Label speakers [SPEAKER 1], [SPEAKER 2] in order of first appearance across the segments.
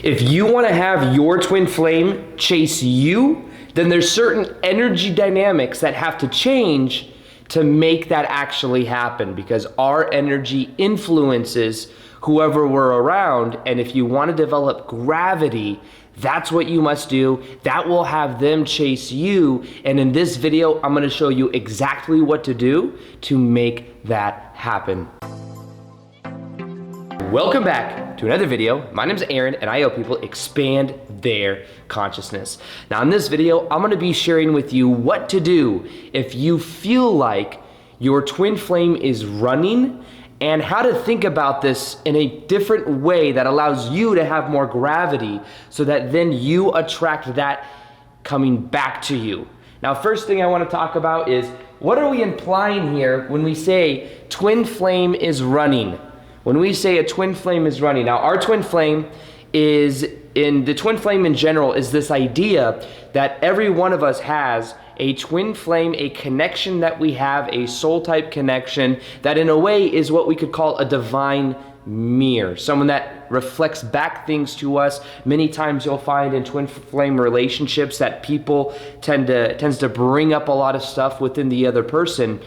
[SPEAKER 1] If you want to have your twin flame chase you, then there's certain energy dynamics that have to change to make that actually happen, because our energy influences whoever we're around. And if you want to develop gravity, that's what you must do. That will have them chase you. And in this video, I'm going to show you exactly what to do to make that happen. Welcome back to another video. My name is Aaron, and I help people expand their consciousness. Now in this video, I'm going to be sharing with you what to do if you feel like your twin flame is running, and how to think about this in a different way that allows you to have more gravity, so that then you attract that coming back to you. Now, first thing I want to talk about is, what are we implying here when we say twin flame is running? When we say a twin flame is running, now our twin flame is, in the twin flame in general, is this idea that every one of us has a twin flame, a connection that we have, a soul type connection that in a way is what we could call a divine mirror, someone that reflects back things to us. Many times you'll find in twin flame relationships that people tends to bring up a lot of stuff within the other person,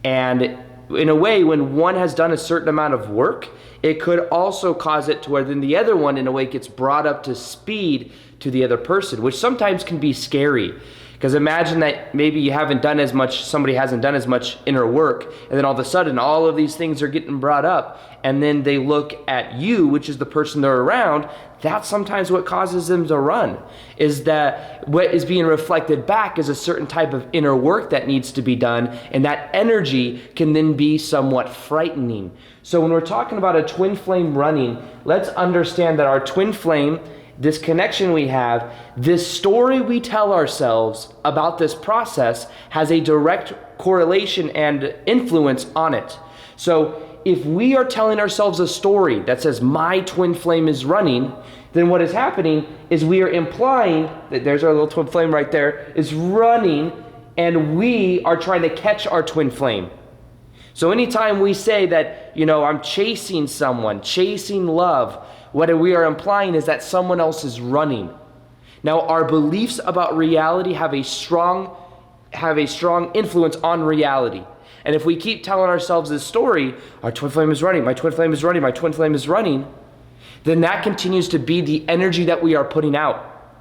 [SPEAKER 1] and in a way, when one has done a certain amount of work, it could also cause it to where then the other one in a way gets brought up to speed to the other person, which sometimes can be scary. Because imagine that maybe you haven't done as much, somebody hasn't done as much inner work, and then all of a sudden all of these things are getting brought up, and then they look at you, which is the person they're around. That's sometimes what causes them to run, is that what is being reflected back is a certain type of inner work that needs to be done, and that energy can then be somewhat frightening. So when we're talking about a twin flame running, let's understand that our twin flame, this connection we have, this story we tell ourselves about this process, has a direct correlation and influence on it. So if we are telling ourselves a story that says my twin flame is running, then what is happening is we are implying that there's our little twin flame right there, is running, and we are trying to catch our twin flame. So anytime we say that, I'm chasing someone, chasing love, what we are implying is that someone else is running. Now, our beliefs about reality have a strong influence on reality. And if we keep telling ourselves this story, our twin flame is running, my twin flame is running, my twin flame is running, then that continues to be the energy that we are putting out.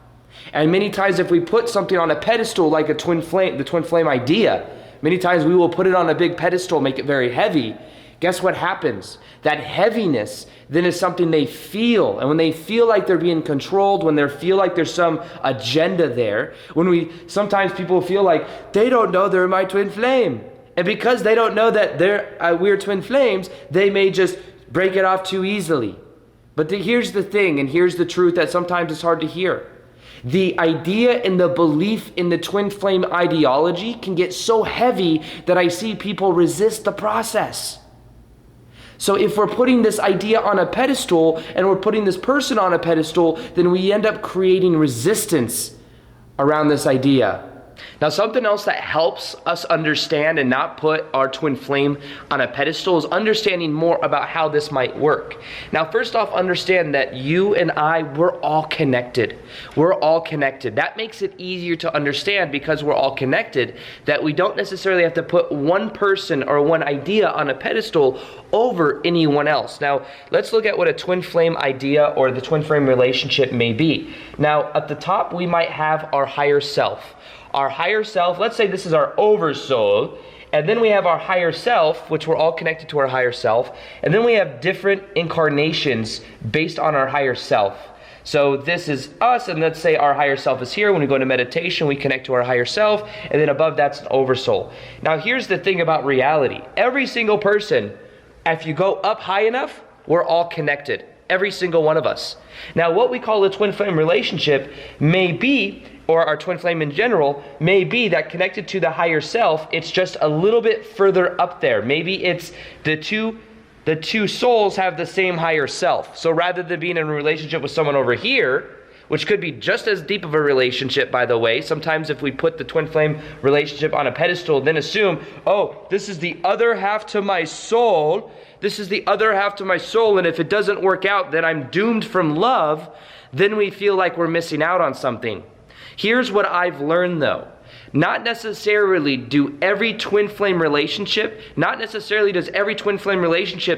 [SPEAKER 1] And many times if we put something on a pedestal like a twin flame, the twin flame idea, many times we will put it on a big pedestal, make it very heavy. Guess what happens? That heaviness then is something they feel. And when they feel like they're being controlled, when they feel like there's some agenda there, sometimes people feel like they don't know they're my twin flame. And because they don't know that we're twin flames, they may just break it off too easily. But here's the thing, and here's the truth that sometimes it's hard to hear. The idea and the belief in the twin flame ideology can get so heavy that I see people resist the process. So if we're putting this idea on a pedestal and we're putting this person on a pedestal, then we end up creating resistance around this idea. Now, something else that helps us understand and not put our twin flame on a pedestal is understanding more about how this might work. Now, first off, understand that you and I, we're all connected. We're all connected. That makes it easier to understand, because we're all connected, that we don't necessarily have to put one person or one idea on a pedestal over anyone else. Now, let's look at what a twin flame idea or the twin flame relationship may be. Now, at the top, we might have our higher self. Our higher self, let's say this is our oversoul, and then we have our higher self, which we're all connected to our higher self, and then we have different incarnations based on our higher self. So this is us, and let's say our higher self is here. When we go to meditation, we connect to our higher self, and then above that's an oversoul. Now here's the thing about reality. Every single person, if you go up high enough, we're all connected. Every single one of us. Now what we call a twin flame relationship may be, or our twin flame in general, may be that connected to the higher self, it's just a little bit further up there. Maybe it's the two souls have the same higher self. So rather than being in a relationship with someone over here, which could be just as deep of a relationship, by the way. Sometimes if we put the twin flame relationship on a pedestal, then assume, oh, this is the other half to my soul. This is the other half to my soul, and if it doesn't work out, then I'm doomed from love. then we feel like we're missing out on something. Here's what I've learned though. Not necessarily does every twin flame relationship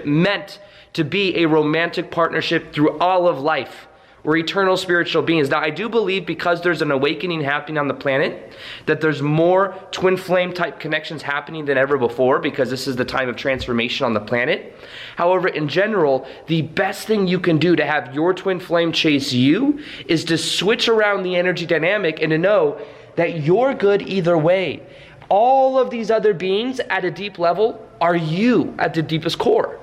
[SPEAKER 1] meant to be a romantic partnership through all of life. We're eternal spiritual beings. Now, I do believe because there's an awakening happening on the planet, that there's more twin flame type connections happening than ever before, because this is the time of transformation on the planet. However, in general, the best thing you can do to have your twin flame chase you is to switch around the energy dynamic and to know that you're good either way. All of these other beings at a deep level are you at the deepest core.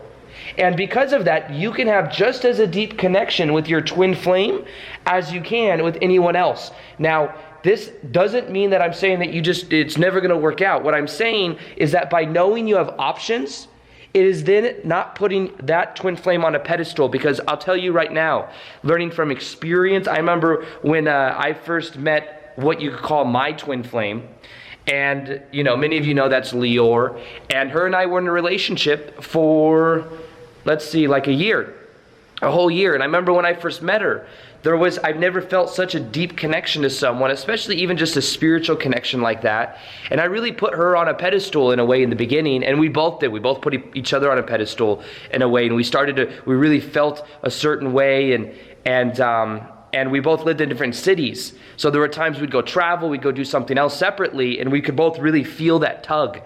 [SPEAKER 1] And because of that, you can have just as a deep connection with your twin flame as you can with anyone else. Now, this doesn't mean that I'm saying that it's never going to work out. What I'm saying is that by knowing you have options, it is then not putting that twin flame on a pedestal, because I'll tell you right now, learning from experience, I remember when I first met what you could call my twin flame. And, many of you know that's Leor. And her and I were in a relationship for, like a whole year. And I remember when I first met her, I've never felt such a deep connection to someone, especially even just a spiritual connection like that. And I really put her on a pedestal in a way in the beginning, and we both did. We both put each other on a pedestal in a way, and we really felt a certain way, and we both lived in different cities. So there were times we'd go travel, we'd go do something else separately, and we could both really feel that tug.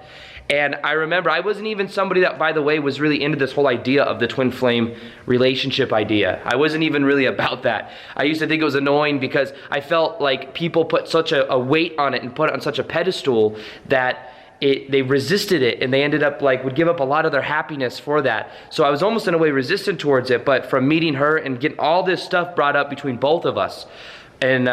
[SPEAKER 1] And I remember I wasn't even somebody that, by the way, was really into this whole idea of the twin flame relationship idea. I wasn't even really about that. I used to think it was annoying because I felt like people put such a weight on it and put it on such a pedestal that they resisted it, and they ended up would give up a lot of their happiness for that. So I was almost in a way resistant towards it, but from meeting her and getting all this stuff brought up between both of us, and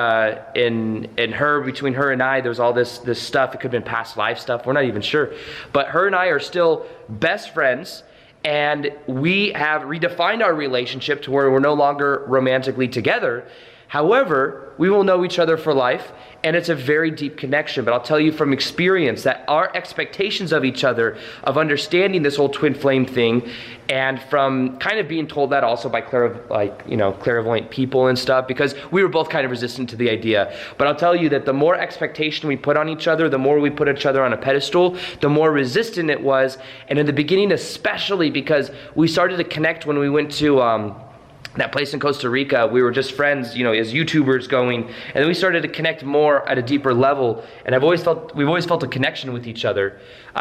[SPEAKER 1] between her and I, there was all this stuff. It could have been past life stuff. We're not even sure. But her and I are still best friends, and we have redefined our relationship to where we're no longer romantically together. However, we will know each other for life, and it's a very deep connection. But I'll tell you from experience that our expectations of each other, of understanding this whole twin flame thing, and from kind of being told that also by clairvoyant people and stuff, because we were both kind of resistant to the idea. But I'll tell you that the more expectation we put on each other, the more we put each other on a pedestal, the more resistant it was. And in the beginning, especially because we started to connect when we went to that place in Costa Rica. We were just friends, as YouTubers going, and then we started to connect more at a deeper level. And we've always felt a connection with each other,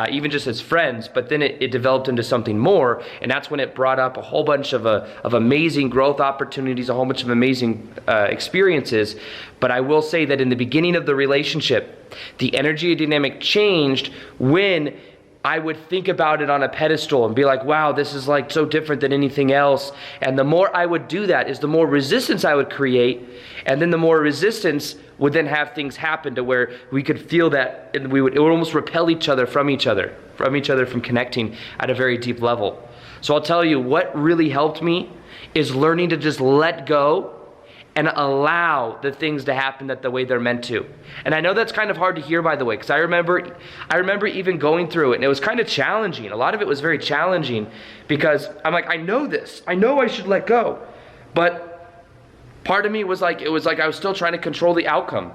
[SPEAKER 1] even just as friends. But then it developed into something more, and that's when it brought up a whole bunch of amazing growth opportunities, a whole bunch of amazing experiences. But I will say that in the beginning of the relationship, the energy dynamic changed when I would think about it on a pedestal and be like, wow, this is so different than anything else. And the more I would do that is the more resistance I would create. And then the more resistance would then have things happen to where we could feel that, and it would almost repel each other from connecting at a very deep level. So I'll tell you what really helped me is learning to just let go and allow the things to happen the way they're meant to. And I know that's kind of hard to hear, by the way, because I remember even going through it, and it was kind of challenging. A lot of it was very challenging because I'm like, I know this. I know I should let go. But part of me was like, I was still trying to control the outcome.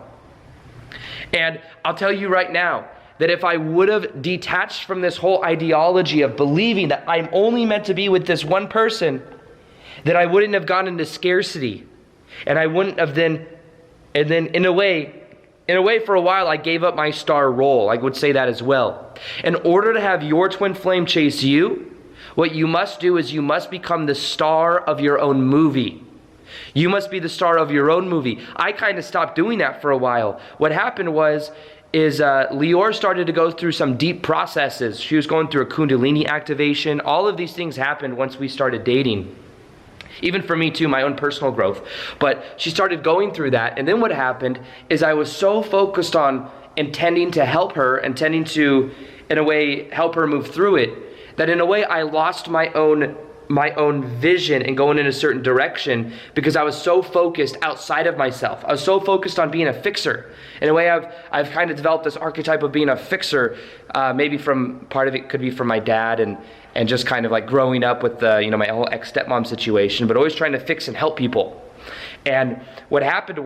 [SPEAKER 1] And I'll tell you right now, that if I would have detached from this whole ideology of believing that I'm only meant to be with this one person, that I wouldn't have gone into scarcity. And I wouldn't have and then in a way for a while I gave up my star role. I would say that as well. In order to have your twin flame chase you, what you must do is you must become the star of your own movie. You must be the star of your own movie. I kind of stopped doing that for a while. What happened is Leor started to go through some deep processes. She was going through a Kundalini activation. All of these things happened once we started dating. Even for me too, my own personal growth. But she started going through that. And then what happened is I was so focused on intending to help her, intending to, in a way, help her move through it, that in a way I lost my own vision and going in a certain direction because I was so focused outside of myself. I was so focused on being a fixer. In a way, I've kind of developed this archetype of being a fixer. Maybe from part of it could be from my dad and just kind of growing up with my whole ex-stepmom situation, but always trying to fix and help people. And what happened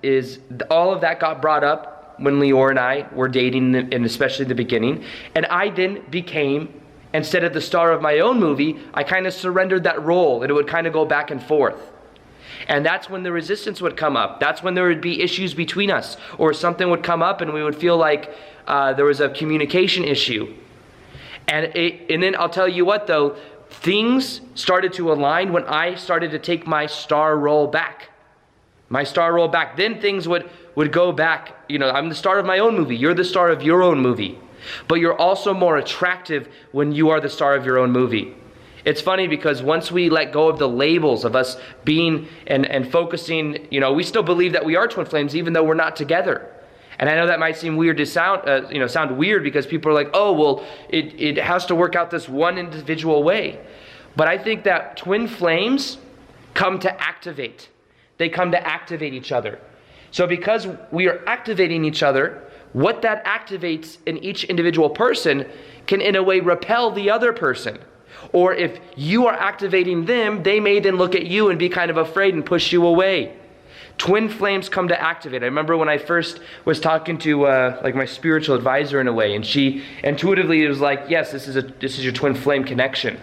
[SPEAKER 1] is all of that got brought up when Lior and I were dating, and especially the beginning. And I then became, instead of the star of my own movie, I kind of surrendered that role, and it would kind of go back and forth. And that's when the resistance would come up. That's when there would be issues between us, or something would come up and we would feel like there was a communication issue. And then I'll tell you what though, things started to align when I started to take my star role back. Then things would go back. You know, I'm the star of my own movie. You're the star of your own movie. But you're also more attractive when you are the star of your own movie. It's funny because once we let go of the labels of us being and focusing, you know, we still believe that we are twin flames even though we're not together. And I know that might seem weird to sound weird because people are like, oh, well, it has to work out this one individual way. But I think that twin flames come to activate. They come to activate each other. So because we are activating each other, what that activates in each individual person can in a way repel the other person. Or if you are activating them, they may then look at you and be kind of afraid and push you away. Twin flames come to activate. I remember when I first was talking to like my spiritual advisor in a way, and she intuitively was like, yes, this is your twin flame connection.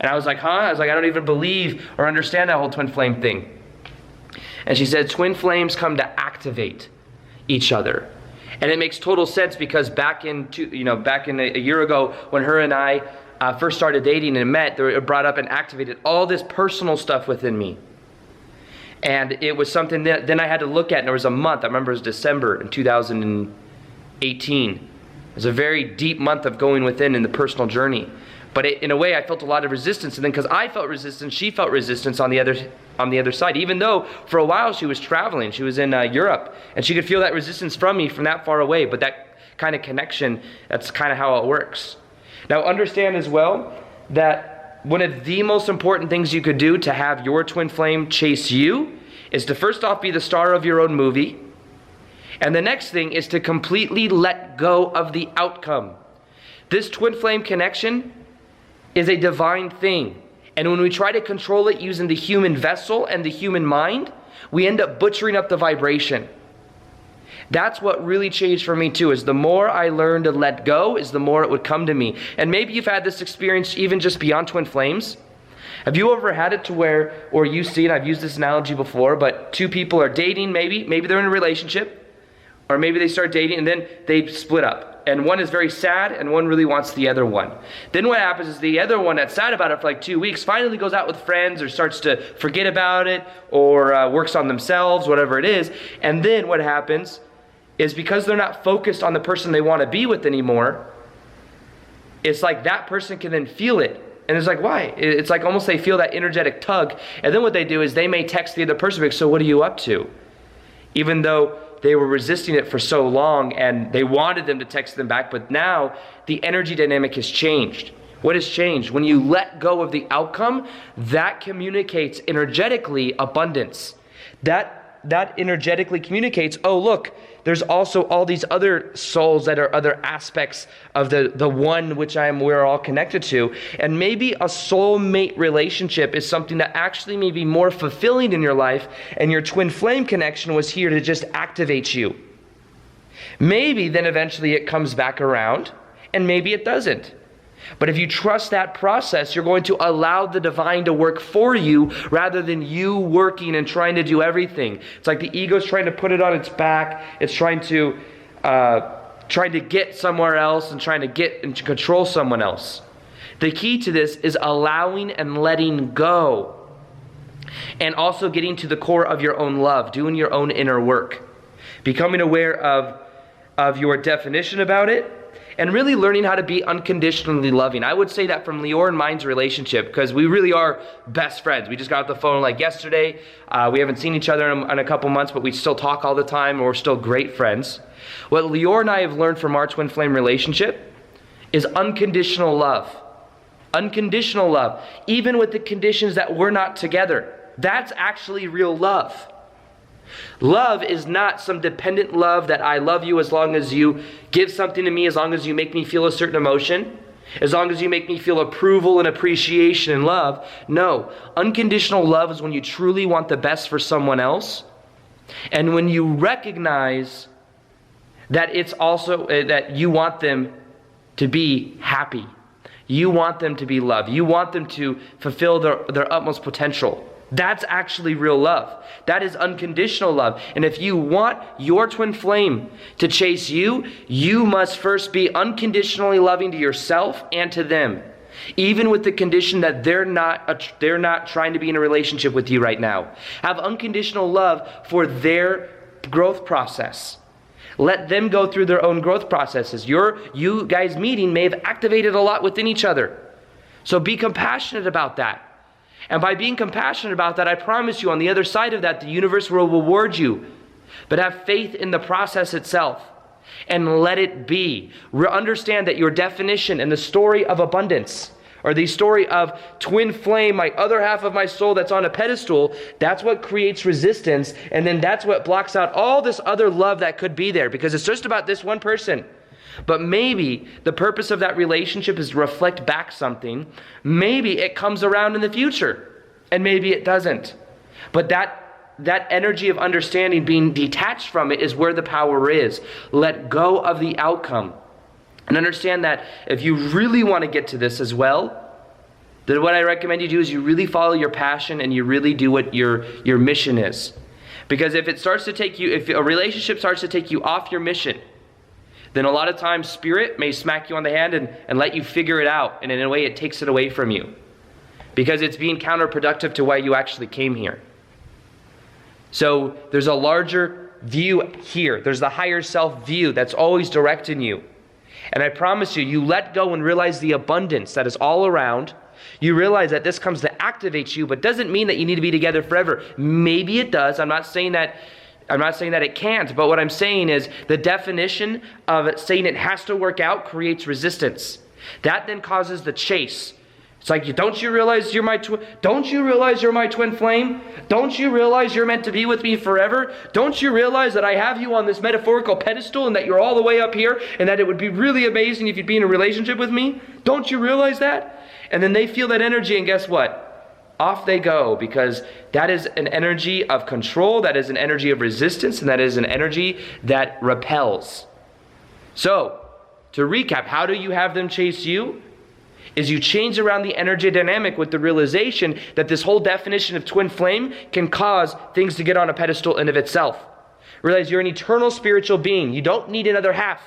[SPEAKER 1] And I was like, huh? I was like, I don't even believe or understand that whole twin flame thing. And she said, twin flames come to activate each other. And it makes total sense because back in a year ago when her and I first started dating and met, it brought up and activated all this personal stuff within me. And it was something that then I had to look at, and there was a month, I remember it was December in 2018. It was a very deep month of going within in the personal journey. But in a way, I felt a lot of resistance. And then because I felt resistance, she felt resistance on the other side. Even though for a while she was traveling, she was in Europe, and she could feel that resistance from me from that far away. But that kind of connection, that's kind of how it works. Now understand as well that one of the most important things you could do to have your twin flame chase you is to first off be the star of your own movie. And the next thing is to completely let go of the outcome. This twin flame connection is a divine thing. And when we try to control it using the human vessel and the human mind, we end up butchering up the vibration. That's what really changed for me too, is the more I learned to let go, is the more it would come to me. And maybe you've had this experience even just beyond twin flames. Have you ever had it to where, or you see it, I've used this analogy before, but two people are dating maybe they're in a relationship, or maybe they start dating and then they split up. And one is very sad and one really wants the other one. Then what happens is the other one that's sad about it for like 2 weeks finally goes out with friends or starts to forget about it or works on themselves, whatever it is. And then what happens is because they're not focused on the person they want to be with anymore, it's like that person can then feel it. And it's like, why? It's like almost they feel that energetic tug. And then what they do is they may text the other person, like, so what are you up to? Even though they were resisting it for so long and they wanted them to text them back, but now the energy dynamic has changed. What has changed? When you let go of the outcome, that communicates energetically abundance. That energetically communicates, oh look, there's also all these other souls that are other aspects of the one which we're all connected to. And maybe a soulmate relationship is something that actually may be more fulfilling in your life, and your twin flame connection was here to just activate you. Maybe then eventually it comes back around, and maybe it doesn't. But if you trust that process, you're going to allow the divine to work for you rather than you working and trying to do everything. It's like the ego's trying to put it on its back. It's trying to get somewhere else and trying to get and to control someone else. The key to this is allowing and letting go. And also getting to the core of your own love, doing your own inner work. Becoming aware of your definition about it. And really learning how to be unconditionally loving. I would say that from Lior and mine's relationship, because we really are best friends. We just got off the phone like yesterday. We haven't seen each other in a couple months, but we still talk all the time, and we're still great friends. What Lior and I have learned from our twin flame relationship is unconditional love. Unconditional love, even with the conditions that we're not together. That's actually real love. Love is not some dependent love that I love you as long as you give something to me, as long as you make me feel a certain emotion. As long as you make me feel approval and appreciation and love. No, unconditional love is when you truly want the best for someone else. And when you recognize that it's also that you want them to be happy. You want them to be loved. You want them to fulfill their utmost potential. That's actually real love. That is unconditional love. And if you want your twin flame to chase you, you must first be unconditionally loving to yourself and to them. Even with the condition that they're not trying to be in a relationship with you right now. Have unconditional love for their growth process. Let them go through their own growth processes. You guys meeting may have activated a lot within each other. So be compassionate about that. And by being compassionate about that, I promise you on the other side of that, the universe will reward you. But have faith in the process itself and let it be. Understand that your definition and the story of abundance, or the story of twin flame, my other half of my soul that's on a pedestal, that's what creates resistance. And then that's what blocks out all this other love that could be there, because it's just about this one person. But maybe the purpose of that relationship is to reflect back something. Maybe it comes around in the future, and maybe it doesn't. But that energy of understanding, being detached from it, is where the power is. Let go of the outcome. And understand that if you really want to get to this as well, then what I recommend you do is you really follow your passion and you really do what your mission is. Because if a relationship starts to take you off your mission, then a lot of times spirit may smack you on the hand and let you figure it out. And in a way, it takes it away from you. Because it's being counterproductive to why you actually came here. So there's a larger view here. There's the higher self view that's always directing you. And I promise you, you let go and realize the abundance that is all around. You realize that this comes to activate you, but doesn't mean that you need to be together forever. Maybe it does. I'm not saying that it can't, but what I'm saying is the definition of it saying it has to work out creates resistance. That then causes the chase. It's like, don't you realize you're my twin flame? Don't you realize you're meant to be with me forever? Don't you realize that I have you on this metaphorical pedestal and that you're all the way up here and that it would be really amazing if you'd be in a relationship with me? Don't you realize that? And then they feel that energy, and guess what? Off they go, because that is an energy of control, that is an energy of resistance, and that is an energy that repels. So, to recap, how do you have them chase you? Is you change around the energy dynamic with the realization that this whole definition of twin flame can cause things to get on a pedestal in of itself. Realize you're an eternal spiritual being. You don't need another half.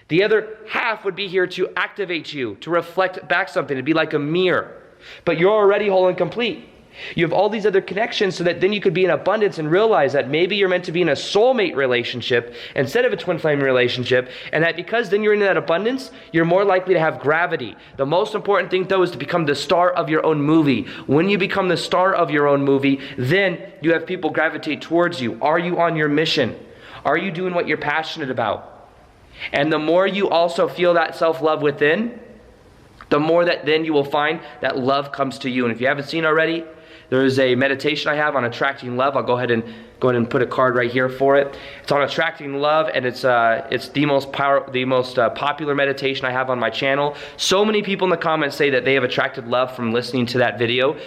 [SPEAKER 1] The other half would be here to activate you, to reflect back something, to be like a mirror. But you're already whole and complete. You have all these other connections so that then you could be in abundance and realize that maybe you're meant to be in a soulmate relationship instead of a twin flame relationship, and that because then you're in that abundance, you're more likely to have gravity. The most important thing though is to become the star of your own movie. When you become the star of your own movie, then you have people gravitate towards you. Are you on your mission? Are you doing what you're passionate about? And the more you also feel that self-love within, the more that then you will find that love comes to you. And if you haven't seen already, there is a meditation I have on attracting love. I'll go ahead and put a card right here for it. It's on attracting love, and it's the most popular meditation I have on my channel. So many people in the comments say that they have attracted love from listening to that video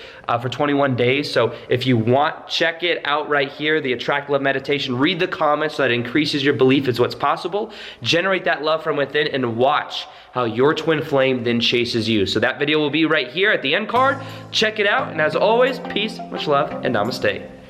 [SPEAKER 1] for 21 days. So if you want, check it out right here, the Attract Love meditation. Read the comments so that it increases your belief is what's possible. Generate that love from within and watch how your twin flame then chases you. So that video will be right here at the end card. Check it out. And as always, peace, much love, and namaste.